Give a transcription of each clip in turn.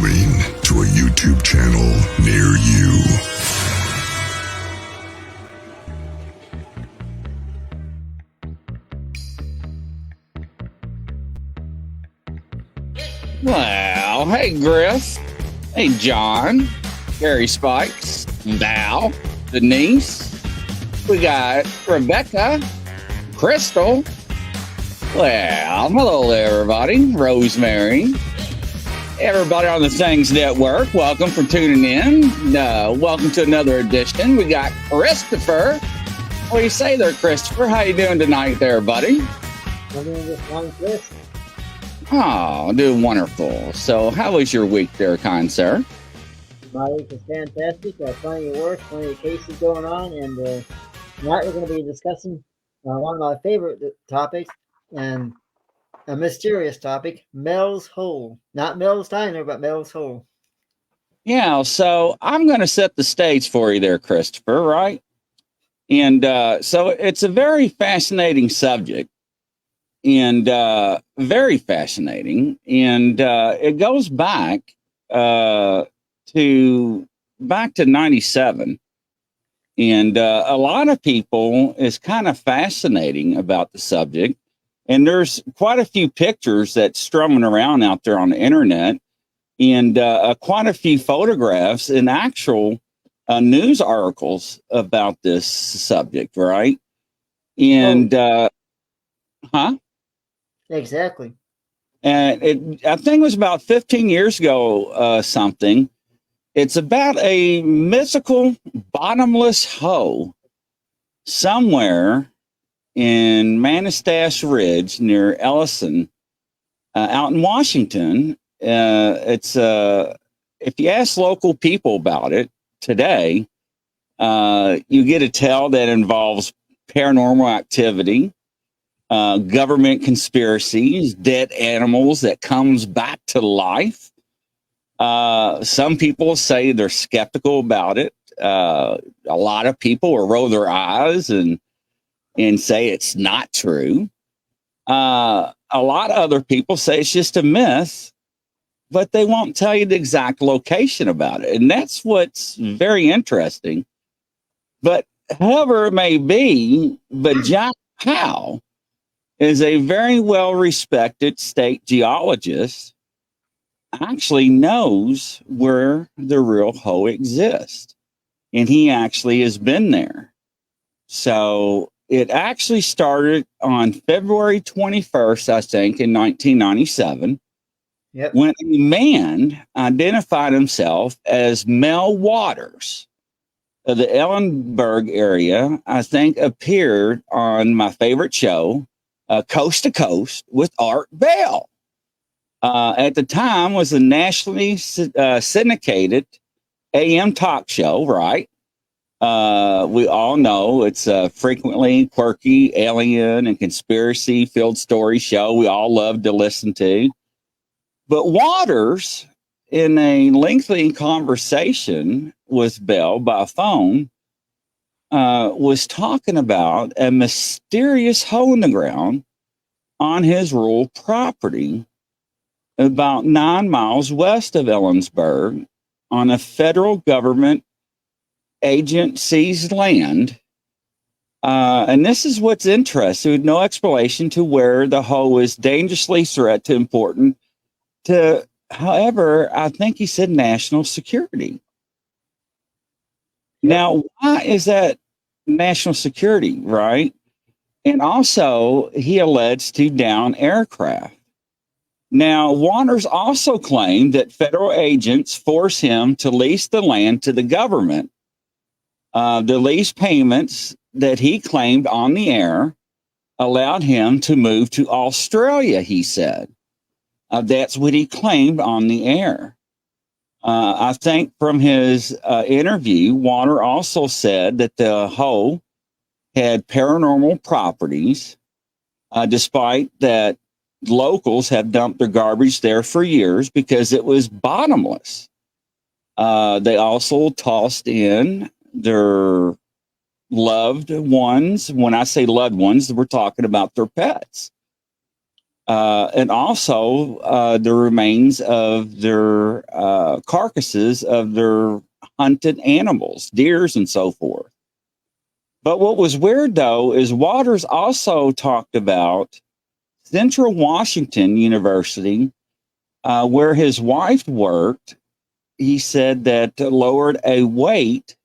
Coming to a YouTube channel near you. Well, hey, Griff. Hey, John. Gary Spikes. Val. Denise. We got Rebecca. Crystal. Well, hello there, everybody. Rosemary. Everybody on the Things Network, welcome for tuning in. Welcome to another edition. We got Christopher. What do you say there, Christopher? How you doing tonight there, buddy? I'm doing just fine, Chris. Oh, doing wonderful. So how was your week there, kind sir? My week is fantastic. Plenty of work, plenty of cases going on, and tonight we're going to be discussing one of my favorite topics, and a mysterious topic, Mel's Hole. Not Mel's Diner, but Mel's Hole. Yeah, so I'm going to set the stage for you there, Christopher, right? And so it's a very fascinating subject, and very fascinating. And it goes back to 97. And a lot of people is kind of fascinating about the subject. And there's quite a few pictures that's strumming around out there on the internet, and quite a few photographs and actual news articles about this subject, right? And, Exactly. And I think it was about 15 years ago, something. It's about a mythical bottomless hole somewhere in Manastash Ridge near Ellison, out in Washington. It's if you ask local people about it today, you get a tell that involves paranormal activity, government conspiracies, dead animals that comes back to life. Some people say they're skeptical about it. A lot of people will roll their eyes and say it's not true. A lot of other people say it's just a myth, but they won't tell you the exact location about it. And that's what's very interesting. But however it may be, but John Howe is a very well-respected state geologist, actually knows where the real hole exists. And he actually has been there. So it actually started on February 21st, I think, in 1997, when a man identified himself as Mel Waters of the Ellenburg area, I think, appeared on my favorite show, Coast to Coast with Art Bell. At the time was a nationally syndicated AM talk show, right? We all know it's a frequently quirky, alien, and conspiracy-filled story show we all love to listen to. But Waters, in a lengthy conversation with Bell by phone, was talking about a mysterious hole in the ground on his rural property about 9 miles west of Ellensburg on a federal government agency's land. And this is what's interesting, with no explanation to where the hole is dangerously threat to important to, however, I think he said national security. Now, why is that national security, right? And also, he alleged to down aircraft. Now, Waters also claimed that federal agents forced him to lease the land to the government. The lease payments that he claimed on the air allowed him to move to Australia, he said. That's what he claimed on the air. I think from his interview, Water also said that the hole had paranormal properties, despite that locals have dumped their garbage there for years because it was bottomless. They also tossed in their loved ones. When I say loved ones, we're talking about their pets. and also the remains of their carcasses of their hunted animals, deers and so forth. But what was weird though is Waters also talked about Central Washington University, where his wife worked. He said that lowered a weight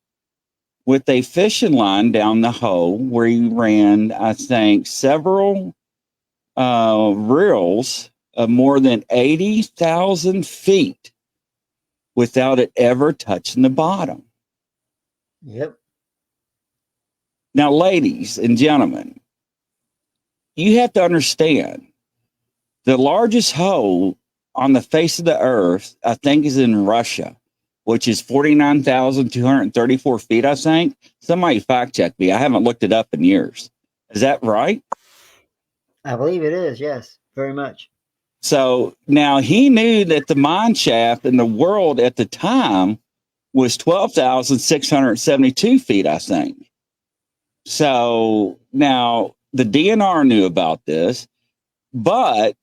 with a fishing line down the hole where he ran, I think, several reels of more than 80,000 feet without it ever touching the bottom. Yep. Now, ladies and gentlemen, you have to understand the largest hole on the face of the earth, I think, is in Russia, which is 49,234 feet, I think. Somebody fact check me. I haven't looked it up in years. Is that right? I believe it is. Yes, very much. So now he knew that the mine shaft in the world at the time was 12,672 feet, I think. So now the DNR knew about this, but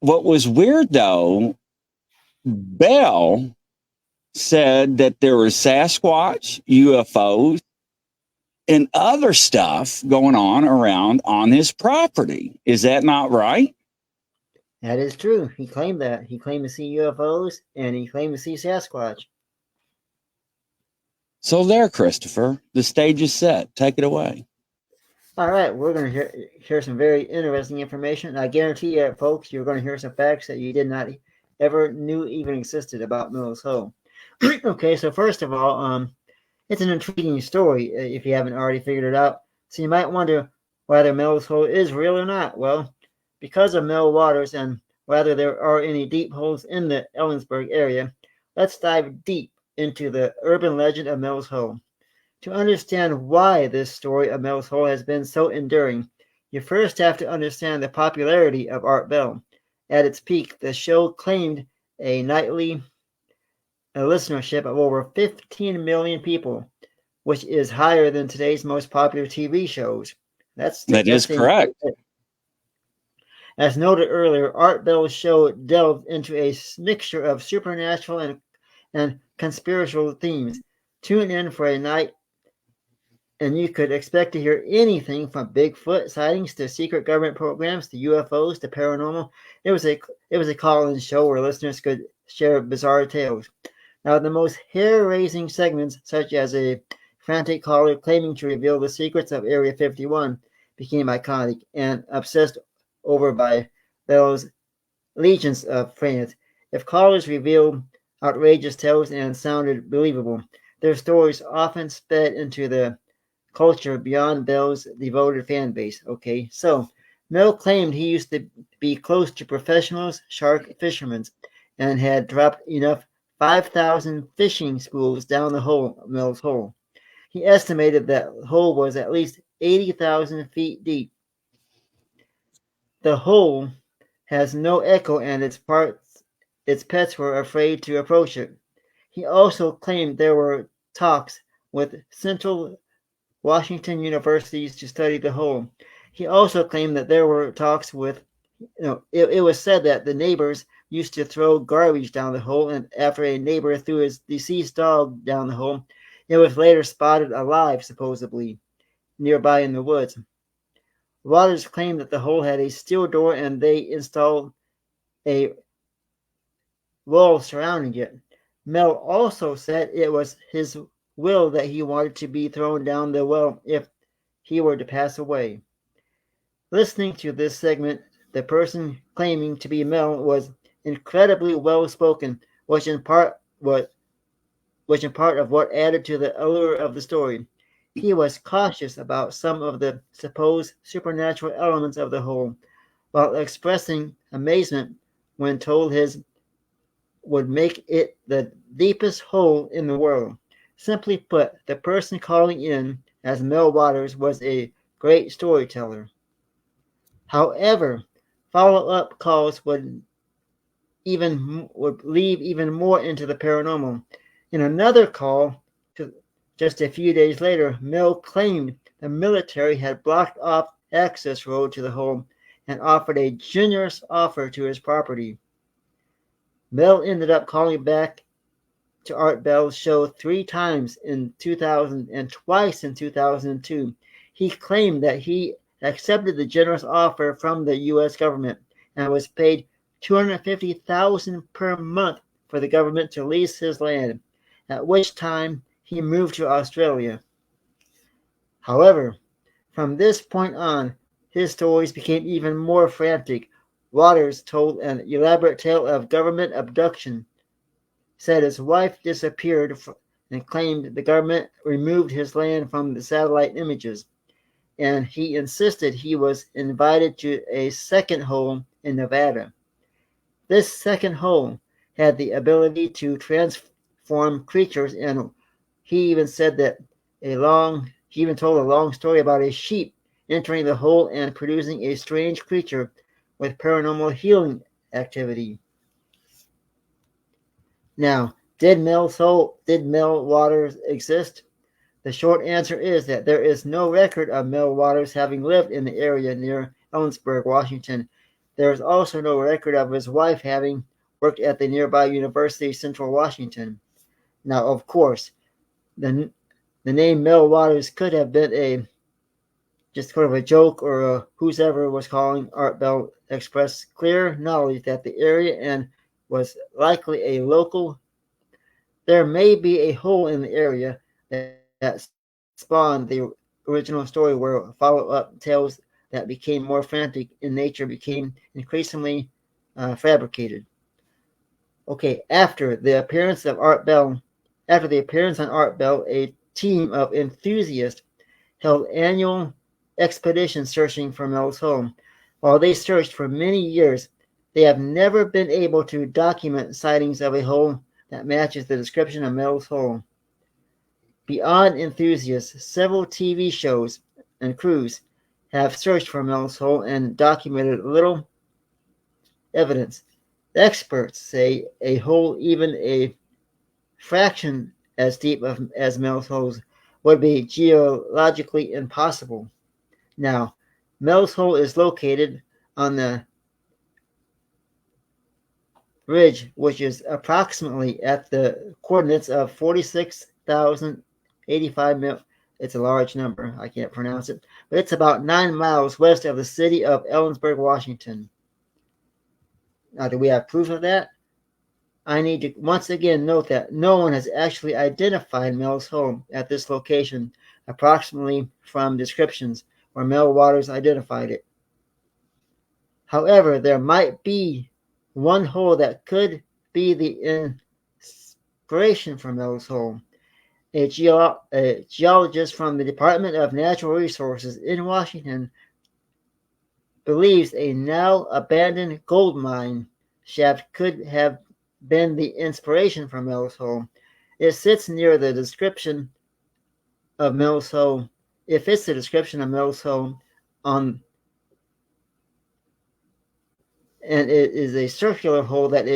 what was weird though, Bell said that there was Sasquatch, UFOs, and other stuff going on around on his property. Is that not right? That is true. He claimed that. He claimed to see UFOs and he claimed to see Sasquatch. So there, Christopher, the stage is set. Take it away. All right, we're going to hear some very interesting information. I guarantee you, folks, you're going to hear some facts that you did not ever knew even existed about Miller's Hole. Okay, so first of all, it's an intriguing story if you haven't already figured it out. So you might wonder whether Miller's Hole is real or not. Well, because of Mill Waters and whether there are any deep holes in the Ellensburg area, let's dive deep into the urban legend of Miller's Hole. To understand why this story of Miller's Hole has been so enduring, you first have to understand the popularity of Art Bell. At its peak, the show claimed a nightly listenership of over 15 million people, which is higher than today's most popular TV shows. That is correct. As noted earlier, Art Bell's show delved into a mixture of supernatural and conspiratorial themes. Tune in for a night and you could expect to hear anything from Bigfoot sightings to secret government programs to UFOs to paranormal. It was a call-in show where listeners could share bizarre tales. Now, the most hair-raising segments, such as a frantic caller claiming to reveal the secrets of Area 51, became iconic and obsessed over by Bell's legions of fans. If callers revealed outrageous tales and sounded believable, their stories often sped into the culture beyond Bell's devoted fan base. Okay, so Mel claimed he used to be close to professionals, shark fishermen, and had dropped enough 5,000 fishing schools down the hole, Mel's hole. He estimated that hole was at least 80,000 feet deep. The hole has no echo and its pets were afraid to approach it. He also claimed there were talks with Central Washington universities to study the hole. He also claimed that there were talks with, it was said that the neighbors used to throw garbage down the hole, and after a neighbor threw his deceased dog down the hole, it was later spotted alive, supposedly, nearby in the woods. Waters claimed that the hole had a steel door and they installed a wall surrounding it. Mel also said it was his will that he wanted to be thrown down the well if he were to pass away. Listening to this segment, the person claiming to be Mel was incredibly well spoken, which in part of what added to the allure of the story. He was cautious about some of the supposed supernatural elements of the hole, while expressing amazement when told his would make it the deepest hole in the world. Simply put, the person calling in as Mel Waters was a great storyteller. However, follow-up calls would leave even more into the paranormal. In another call, just a few days later, Mel claimed the military had blocked off access road to the hole, and offered a generous offer to his property. Mel ended up calling back to Art Bell's show 3 times in 2000 and twice in 2002. He claimed that he accepted the generous offer from the U.S. government and was paid $250,000 per month for the government to lease his land, at which time he moved to Australia. However, from this point on, his stories became even more frantic. Waters told an elaborate tale of government abduction, said his wife disappeared, and claimed the government removed his land from the satellite images. And he insisted he was invited to a second hole in Nevada. This second hole had the ability to transform creatures, and he even said that he even told a long story about a sheep entering the hole and producing a strange creature with paranormal healing activity. Now, did Mel Waters exist? The short answer is that there is no record of Mel Waters having lived in the area near Ellensburg, Washington. There is also no record of his wife having worked at the nearby University of Central Washington. Now, of course, the name Mel Waters could have been just sort of a joke, or whoever was calling Art Bell expressed clear knowledge that the area and was likely a local. There may be a hole in the area that spawned the original story, where follow-up tales that became more frantic in nature became increasingly fabricated. Okay, after the appearance on Art Bell, a team of enthusiasts held annual expeditions searching for Mel's home. While they searched for many years, they have never been able to document sightings of a hole that matches the description of Mel's hole. Beyond enthusiasts, several TV shows and crews have searched for Mel's hole and documented little evidence. Experts say a hole even a fraction as deep as Mel's holes would be geologically impossible. Now, Mel's hole is located on the ridge, which is approximately at the coordinates of 46,085. It's a large number. I can't pronounce it. But it's about 9 miles west of the city of Ellensburg, Washington. Now, do we have proof of that? I need to once again note that no one has actually identified Mel's home at this location, approximately from descriptions where Mel Waters identified it. However, there might be one hole that could be the inspiration for Mel's home. A geologist from the Department of Natural Resources in Washington believes a now abandoned gold mine shaft could have been the inspiration for Mel's home. It sits near the description of Mel's home. It fits the description of Mel's home and it is a circular hole that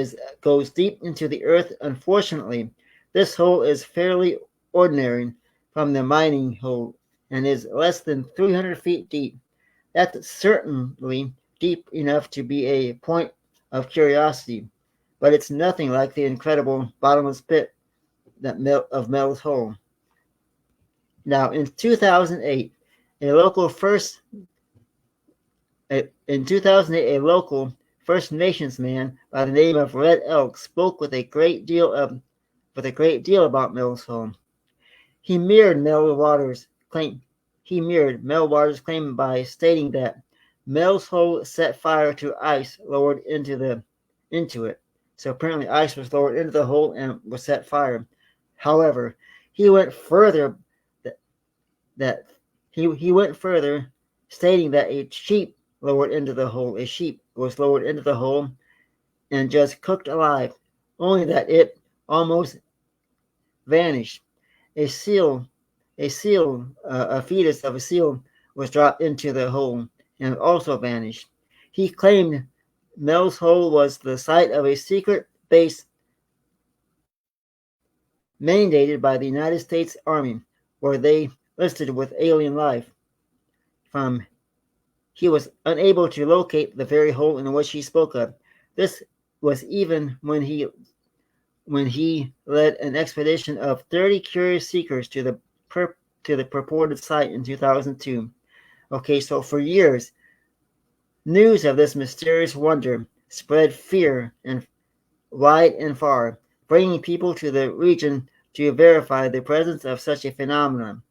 goes deep into the earth. Unfortunately, this hole is fairly ordinary from the mining hole and is less than 300 feet deep. That's certainly deep enough to be a point of curiosity, but it's nothing like the incredible bottomless pit of Mel's hole. Now, in 2008, a local First Nations man by the name of Red Elk spoke with a great deal about Mel's home. He mirrored Mel Waters' claim by stating that Mel's hole set fire to ice lowered into it. So apparently ice was lowered into the hole and was set fire. However, he went further stating that a sheep was lowered into the hole and just cooked alive, only that it almost vanished. A fetus of a seal was dropped into the hole and also vanished. He claimed Mel's hole was the site of a secret base mandated by the United States Army, where they listed with alien life. From he was unable to locate the very hole in which he spoke of. This was even when he led an expedition of 30 curious seekers to the purported site in 2002. Okay, so for years, news of this mysterious wonder spread fear and wide and far, bringing people to the region to verify the presence of such a phenomenon.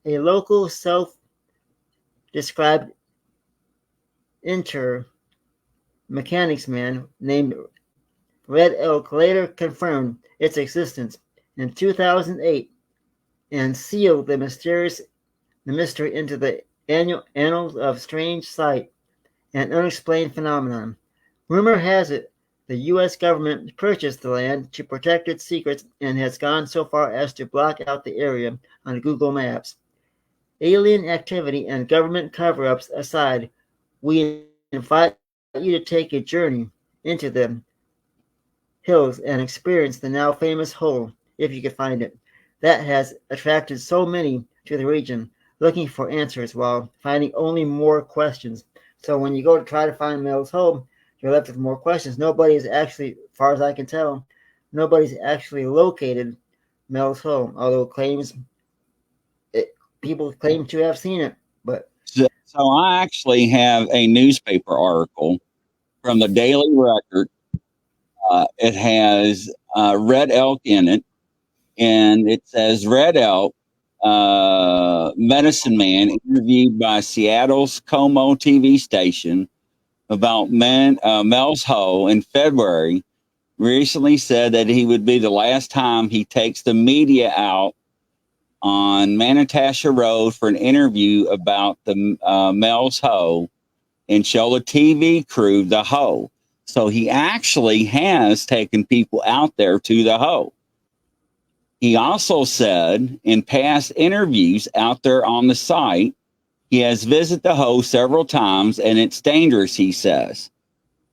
A local self-described mechanics man named Red Elk later confirmed its existence in 2008 and sealed the mystery into the annals of strange sight and unexplained phenomenon. Rumor has it the U.S. government purchased the land to protect its secrets and has gone so far as to block out the area on Google Maps. Alien activity and government cover-ups aside, we invite you to take a journey into the hills and experience the now famous hole, if you could find it, that has attracted so many to the region looking for answers while finding only more questions. So when you go to try to find Mel's hole, you're left with more questions. Nobody's actually, as far as I can tell, nobody's actually located Mel's hole, although people claim to have seen it. But So I actually have a newspaper article from the Daily Record. It has Red Elk in it, and it says Red Elk, medicine man interviewed by Seattle's Como TV station about Mel's Hole in February, recently said that he would be the last time he takes the media out on Manitasha Road for an interview about the Mel's Hole and show the TV crew the hole. So he actually has taken people out there to the hole. He also said in past interviews out there on the site, he has visited the hole several times and it's dangerous, he says.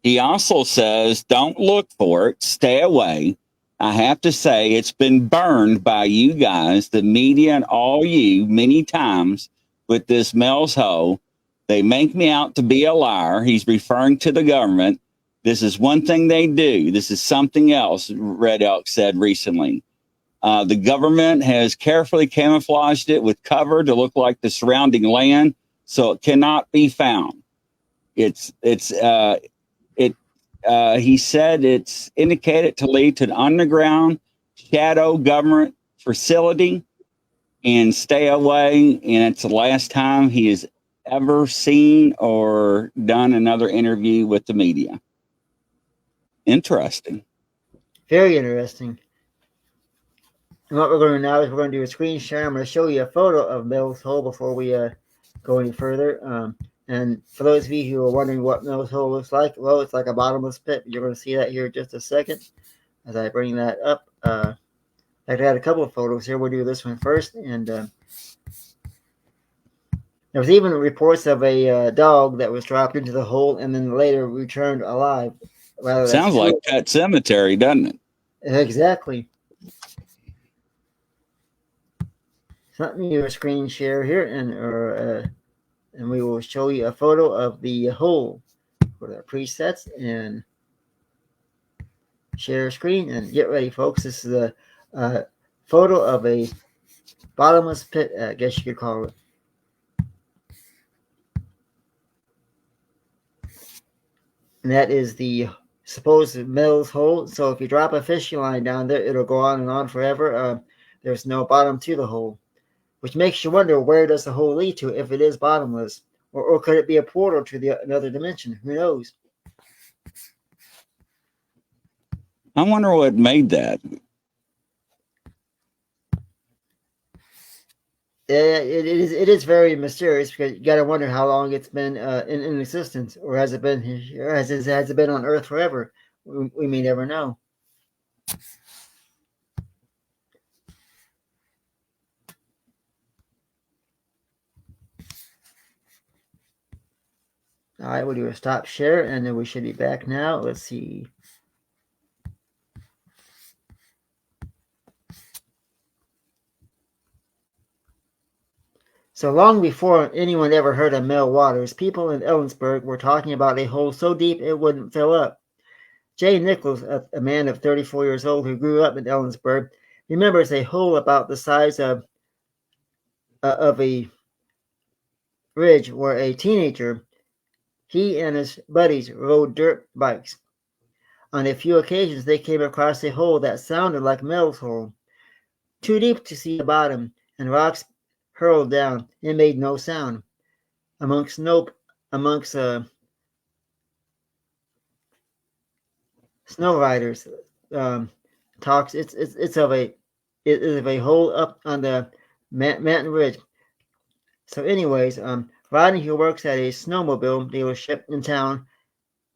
He also says, don't look for it, stay away. I have to say, it's been burned by you guys, the media and all you, many times with this Mel's Hole. They make me out to be a liar. He's referring to the government. This is one thing they do. This is something else, Red Elk said recently. The government has carefully camouflaged it with cover to look like the surrounding land, so it cannot be found. He said it's indicated to lead to an underground shadow government facility and stay away. And it's the last time he has ever seen or done another interview with the media. Interesting. very interesting. And what we're going to do now is we're going to do a screen share. I'm going to show you a photo of Mel's Hole before we go any further. And for those of you who are wondering what Mel's Hole looks like, well, it's like a bottomless pit. You're going to see that here in just a second as I bring that up. I've had a couple of photos here. We'll do this one first. And there was even reports of a dog that was dropped into the hole and then later returned alive. Sounds like Pet Cemetery, doesn't it? Exactly. So let me do a screen share here, and we will show you a photo of the hole for the presets and share screen and get ready, folks. This is a photo of a bottomless pit, I guess you could call it. And that is the supposed Mel's Hole. So if you drop a fishing line down there, it'll go on and on forever. There's no bottom to the hole, which makes you wonder, where does the hole lead to if it is bottomless? Or could it be a portal to another dimension? Who knows? I wonder what made that. It is very mysterious because you got to wonder how long it's been in existence, or has it been on Earth forever? We may never know. All right, we'll do a stop share, and then we should be back now. Let's see. So long before anyone ever heard of Mel Waters, people in Ellensburg were talking about a hole so deep it wouldn't fill up. Jay Nichols, a man of 34 years old who grew up in Ellensburg, remembers a hole about the size of a ridge where a teenager, he and his buddies, rode dirt bikes. On a few occasions, they came across a hole that sounded like Mel's hole, too deep to see the bottom, and rocks hurled down. It made no sound. Amongst snow riders, talks. It is of a hole up on the mountain ridge. So, anyways, Rodney, who works at a snowmobile dealership in town,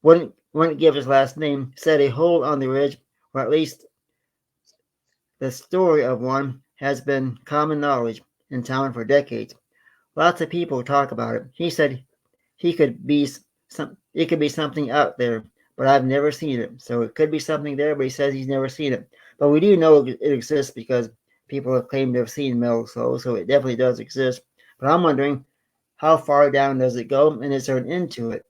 wouldn't give his last name, said a hole on the ridge, or at least the story of one, has been common knowledge in town for decades. Lots of people talk about it. He said it could be something out there, but I've never seen it. So it could be something there, but he says he's never seen it. But we do know it exists because people have claimed to have seen Mel's hole, so it definitely does exist. But I'm wondering, how far down does it go, and is there an end to it?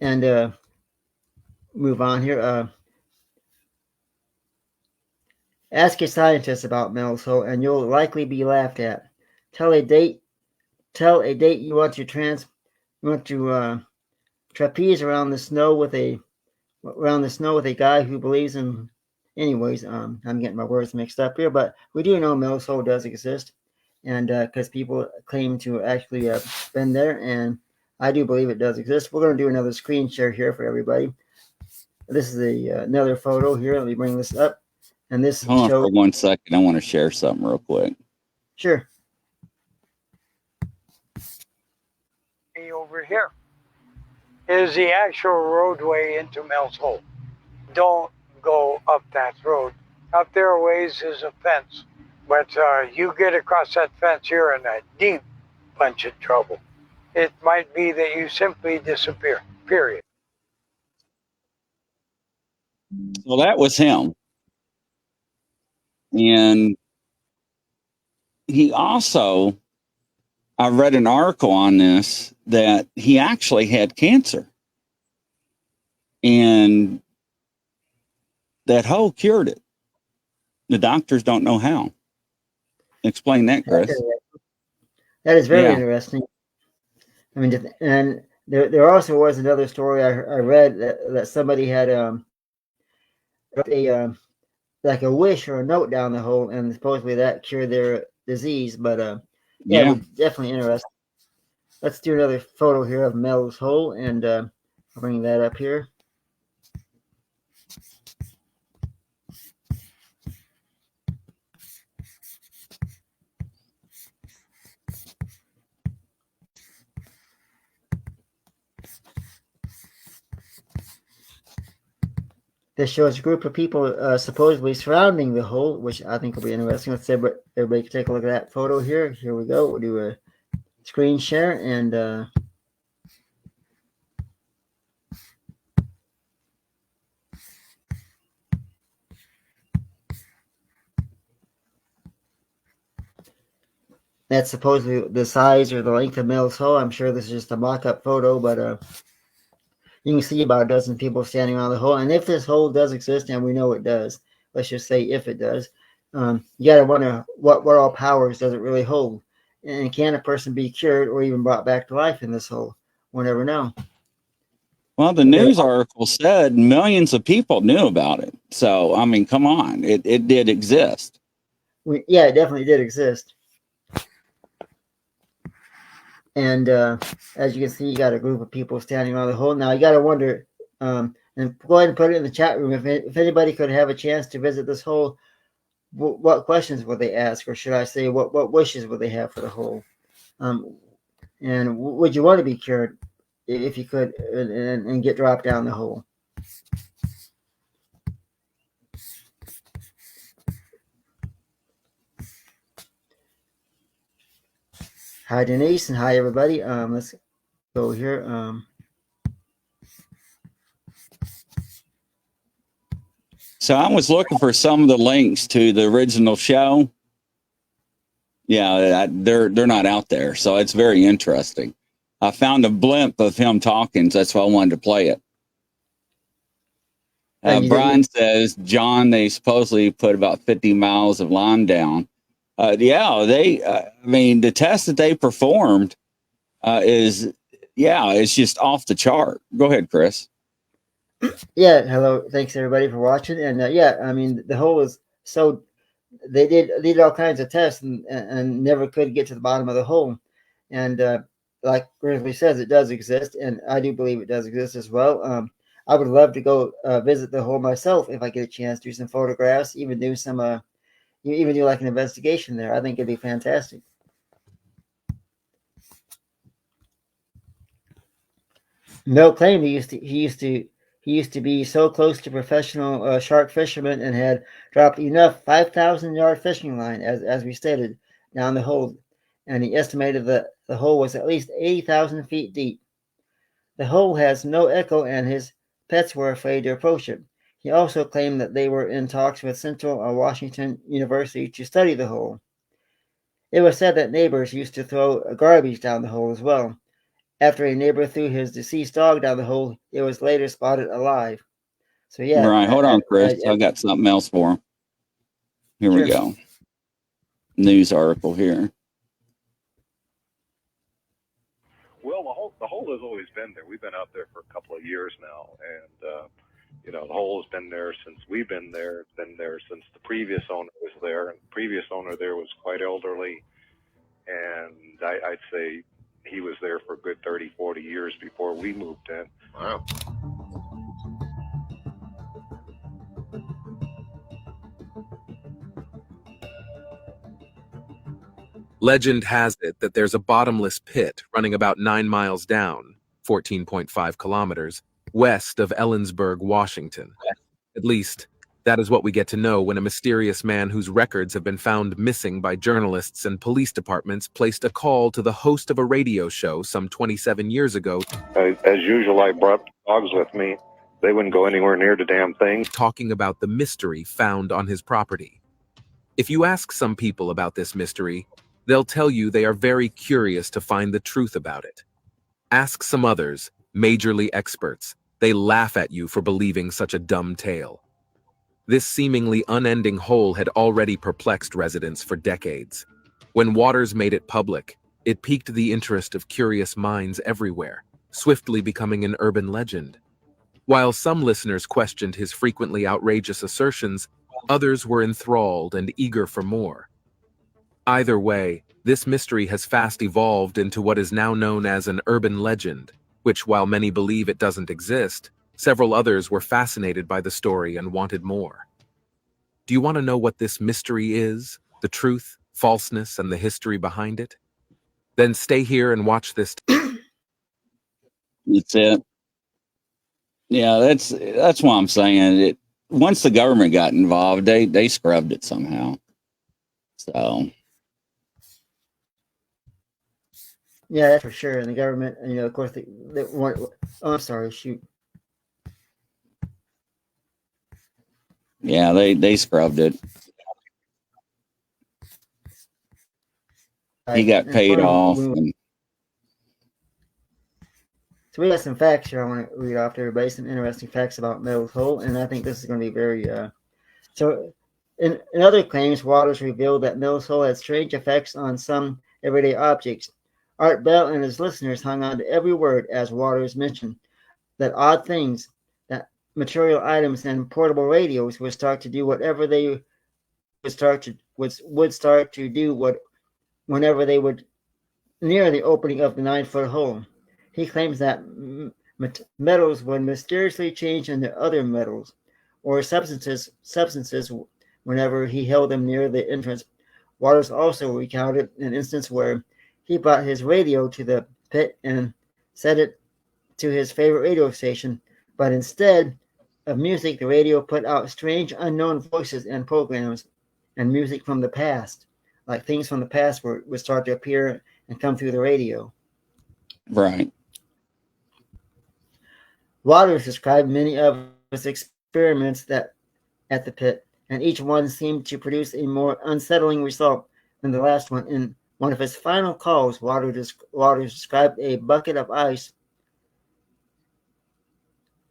And move on here. Ask a scientist about Mel's hole, and you'll likely be laughed at. Tell a date you want to trapeze around the snow with a guy who believes in. Anyways, I'm getting my words mixed up here, but we do know Mel's hole does exist, and because people claim to actually been there, and I do believe it does exist. We're going to do another screen share here for everybody. This is another photo here. Let me bring this up, and this Hold on for 1 second. I want to share something real quick. Sure. Over here is the actual roadway into Mel's Hole. Don't go up that road. Up there a ways is a fence, but you get across that fence, you're in a deep bunch of trouble. It might be that you simply disappear, period. So that was him. And he also, I read an article on this, that he actually had cancer. And that hole cured it. The doctors don't know how. Explain that, Chris. That is very interesting. I mean, and there also was another story I read that somebody had like a wish or a note down the hole, and supposedly that cured their disease. But it was definitely interesting. Let's do another photo here of Mel's hole, and I'll bring that up here. This shows a group of people supposedly surrounding the hole, which I think will be interesting. Let's say everybody can take a look at that photo here. Here we go. We'll do a screen share, and that's supposedly the size or the length of Mel's hole. I'm sure this is just a mock-up photo, but you can see about a dozen people standing around the hole. And if this hole does exist, and we know it does, let's just say if it does, you got to wonder what all powers does it really hold? And can a person be cured or even brought back to life in this hole? We'll never know. Well, the news article said millions of people knew about it. So, I mean, come on. It did exist. Yeah, it definitely did exist. And as you can see, you got a group of people standing around the hole. Now, you got to wonder, and go ahead and put it in the chat room. If anybody could have a chance to visit this hole, what questions would they ask? Or should I say, what wishes would they have for the hole? And would you want to be cured if you could and get dropped down the hole? Hi, Denise, and hi, everybody. Let's go here. So I was looking for some of the links to the original show. Yeah, they're not out there, so it's very interesting. I found a blimp of him talking, so that's why I wanted to play it. Brian says, John, they supposedly put about 50 miles of line down. I mean, the test that they performed it's just off the chart. Go ahead, Chris. Yeah, hello. Thanks everybody for watching. And I mean, the hole is so they did all kinds of tests and never could get to the bottom of the hole. And like Grizzly says, it does exist, and I do believe it does exist as well. I would love to go visit the hole myself if I get a chance, do some photographs, even do some even do like an investigation there. I think it'd be fantastic. Mel claimed he used to be so close to professional shark fishermen and had dropped enough 5,000-yard fishing line, as we stated, down the hole, and he estimated that the hole was at least 80,000 feet deep. The hole has no echo, and his pets were afraid to approach it. He also claimed that they were in talks with Central Washington University to study the hole. It was said that neighbors used to throw garbage down the hole as well. After a neighbor threw his deceased dog down the hole, it was later spotted alive. So yeah. Right. Hold on, Chris. I got something else for him. Here we go. News article here. Well, the hole has always been there. We've been out there for a couple of years now, and the hole has been there since we've been there. It's been there since the previous owner was there, and the previous owner there was quite elderly, and I'd say he was there for a good 30, 40 years before we moved in. Wow. Legend has it that there's a bottomless pit running about 9 miles down, 14.5 kilometers, west of Ellensburg, Washington. At least, that is what we get to know when a mysterious man whose records have been found missing by journalists and police departments placed a call to the host of a radio show some 27 years ago. As usual, I brought dogs with me. They wouldn't go anywhere near the damn thing. Talking about the mystery found on his property. If you ask some people about this mystery, they'll tell you they are very curious to find the truth about it. Ask some others, majorly experts. They laugh at you for believing such a dumb tale. This seemingly unending hole had already perplexed residents for decades. When Waters made it public, it piqued the interest of curious minds everywhere, swiftly becoming an urban legend. While some listeners questioned his frequently outrageous assertions, others were enthralled and eager for more. Either way, this mystery has fast evolved into what is now known as an urban legend, which, while many believe it doesn't exist, several others were fascinated by the story and wanted more. Do you want to know what this mystery is, the truth, falseness, and the history behind it? Then stay here and watch this. That's it. Yeah, that's what I'm saying. Once the government got involved, they scrubbed it somehow. So. Yeah, that's for sure. And the government, of course, they want. Oh, I'm sorry. Shoot. Yeah, they scrubbed it. He got paid off. So we got some facts here I want to read off to everybody, some interesting facts about Mel's Hole, and I think this is going to be very... So in other claims, Waters revealed that Mel's Hole had strange effects on some everyday objects. Art Bell and his listeners hung on to every word as Waters mentioned that odd things, that material items and portable radios would start to do whatever they would start to do whenever they would near the opening of the 9-foot hole. He claims that metals would mysteriously change into other metals or substances whenever he held them near the entrance. Waters also recounted an instance where he brought his radio to the pit and set it to his favorite radio station, but instead of music, the radio put out strange unknown voices and programs and music from the past, like things from the past would start to appear and come through the radio. Right. Waters described many of his experiments at the pit, and each one seemed to produce a more unsettling result than the last one. In one of his final calls, Waters described a bucket of ice,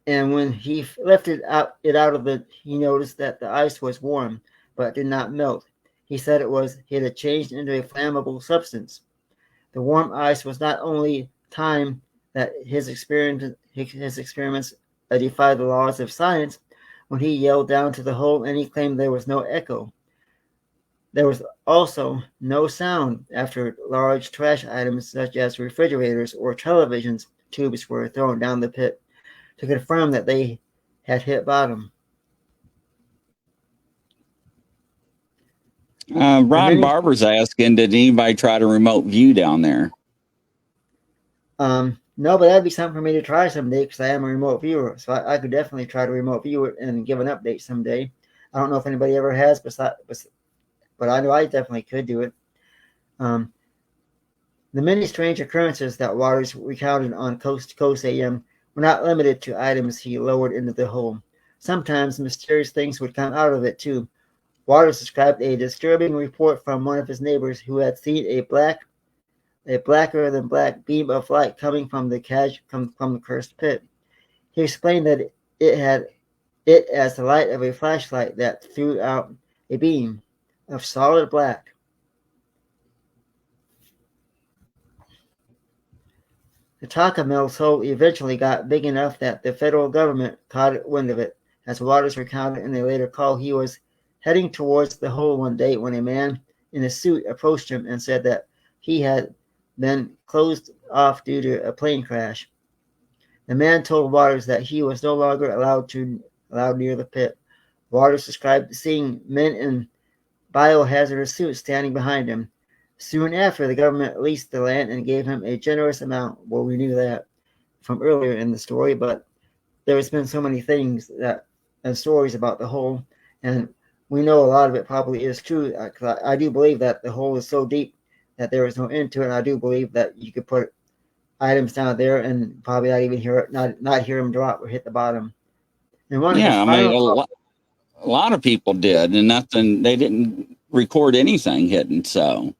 and when he lifted it out of it, he noticed that the ice was warm, but did not melt. He said it had changed into a flammable substance. The warm ice was not only time that his experiments defied the laws of science when he yelled down to the hole and he claimed there was no echo. There was also no sound after large trash items such as refrigerators or television tubes were thrown down the pit to confirm that they had hit bottom. Ron Barber's asking, did anybody try to remote view down there? No, but that'd be something for me to try someday because I am a remote viewer. So I could definitely try to remote view it and give an update someday. I don't know if anybody ever has, but I know I definitely could do it. The many strange occurrences that Waters recounted on Coast to Coast AM were not limited to items he lowered into the hole. Sometimes mysterious things would come out of it too. Waters described a disturbing report from one of his neighbors who had seen a blacker than black beam of light coming from the cursed pit. He explained that it had it as the light of a flashlight that threw out a beam of solid black. The talk of Mel's hole eventually got big enough that the federal government caught wind of it. As Waters recounted in a later call, he was heading towards the hole one day when a man in a suit approached him and said that he had been closed off due to a plane crash. The man told Waters that he was no longer allowed near the pit. Waters described seeing men in biohazardous suits standing behind him. Soon after, the government leased the land and gave him a generous amount. Well, we knew that from earlier in the story, but there's been so many things and stories about the hole, and we know a lot of it probably is true. I do believe that the hole is so deep that there is no end to it, and I do believe that you could put items down there and probably not even hear it, not hear them drop or hit the bottom. And a lot of people did, and they didn't record anything hidden. So,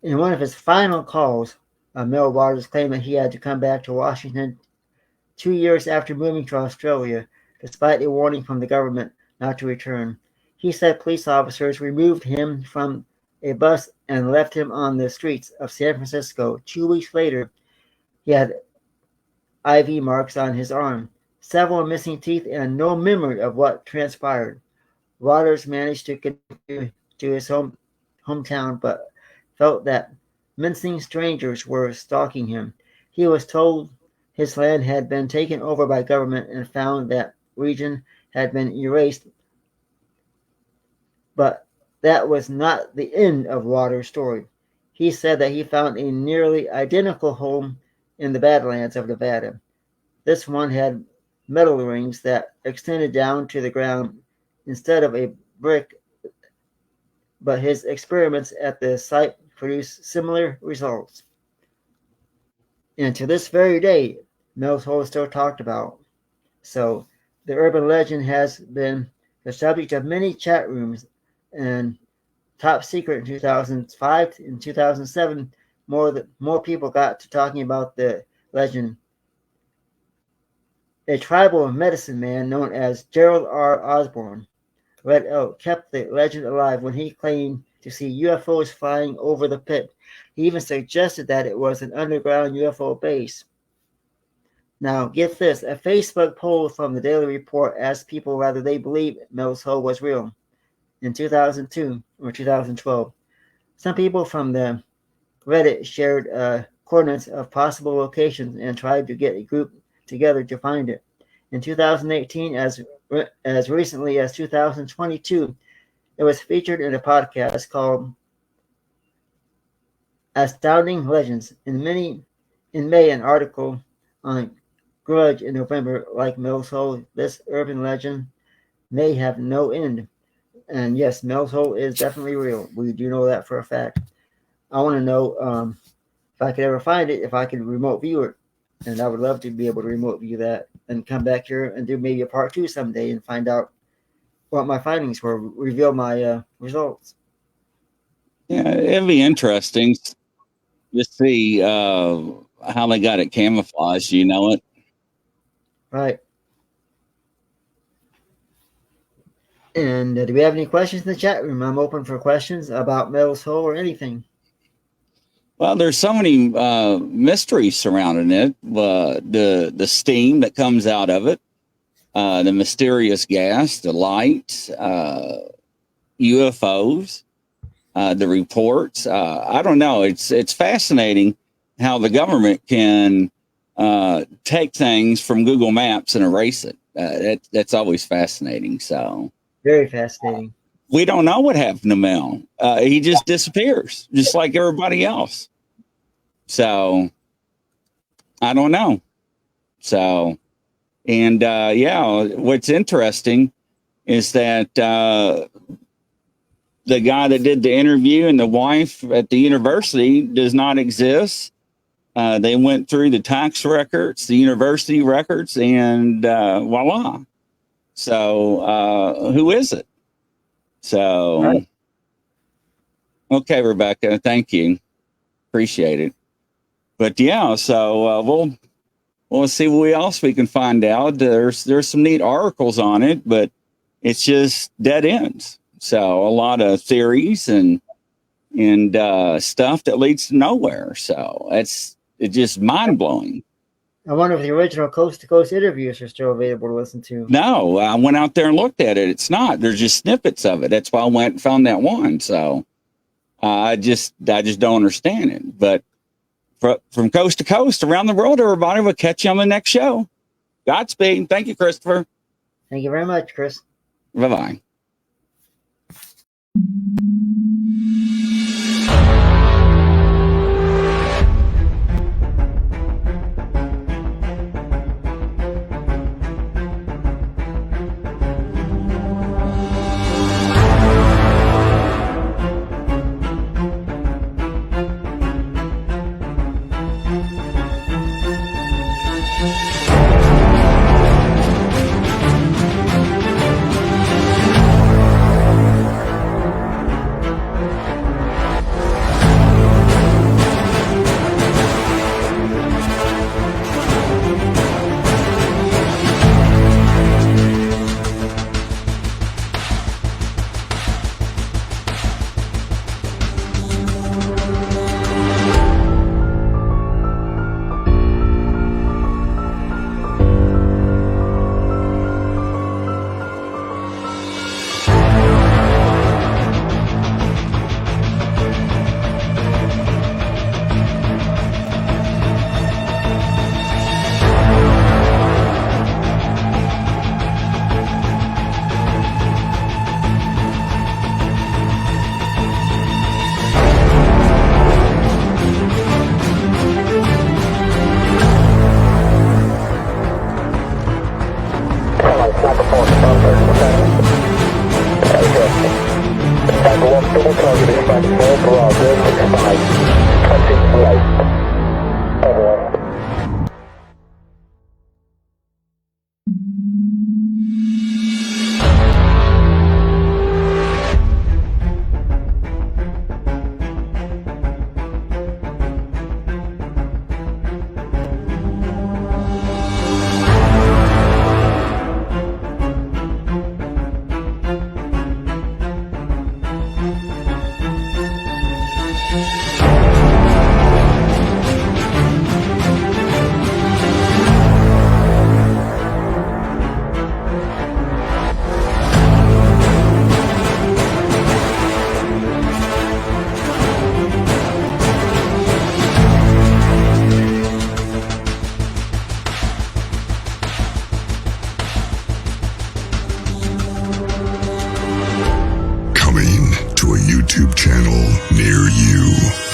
in one of his final calls, Mel Waters claimed that he had to come back to Washington 2 years after moving to Australia, despite a warning from the government not to return. He said police officers removed him from a bus and left him on the streets of San Francisco. 2 weeks later, he had IV marks on his arm, several missing teeth, and no memory of what transpired. Waters managed to continue to his hometown, but felt that menacing strangers were stalking him. He was told his land had been taken over by government and found that region had been erased. But that was not the end of Waters' story. He said that he found a nearly identical home in the Badlands of Nevada. This one had metal rings that extended down to the ground instead of a brick, but his experiments at the site produced similar results. And to this very day, Mel's Hole is still talked about. So the urban legend has been the subject of many chat rooms, and top secret in 2005 and 2007, more people got to talking about the legend. A tribal medicine man known as Gerald R. Osborne, Red Elk, kept the legend alive when he claimed to see UFOs flying over the pit. He even suggested that it was an underground UFO base. Now, get this, a Facebook poll from the Daily Report asked people whether they believed Mel's Hole was real in 2002 or 2012. Some people from the Reddit shared coordinates of possible locations and tried to get a group together to find it. In 2018, as recently as 2022, it was featured in a podcast called Astounding Legends. In May, an article on Grudge in November, like Mel's Hole, this urban legend may have no end. And yes, Mel's Hole is definitely real. We do know that for a fact. I want to know if I could ever find it, if I could remote view it. and I would love to be able to remote view that and come back here and do maybe a part 2 someday and find out what my findings were, reveal my results. Yeah, it'd be interesting to see how they got it camouflaged. You know it. Right. And do we have any questions in the chat room? I'm open for questions about Mel's Hole or anything. Well, there's so many mysteries surrounding it. The steam that comes out of it, the mysterious gas, the light, UFOs, the reports. I don't know. It's fascinating how the government can take things from Google Maps and erase it. That's always fascinating. So very fascinating. We don't know what happened to Mel. He just disappears, just like everybody else. So I don't know. So, and yeah, what's interesting is that the guy that did the interview and the wife at the university does not exist. They went through the tax records, the university records, and voila. So who is it? So, okay, Rebecca, thank you. Appreciate it. But yeah, so we'll see what else we can find out. There's some neat articles on it, but it's just dead ends. So a lot of theories and stuff that leads to nowhere. So it's just mind blowing. I wonder if the original Coast to Coast interviews are still available to listen to. No, I went out there and looked at it. It's not. There's just snippets of it. That's why I went and found that one. So I just don't understand it. But from coast to coast around the world, everybody, will catch you on the next show. Godspeed. Thank you, Christopher. Thank you very much, Chris. Bye-bye. Coming to a YouTube channel near you.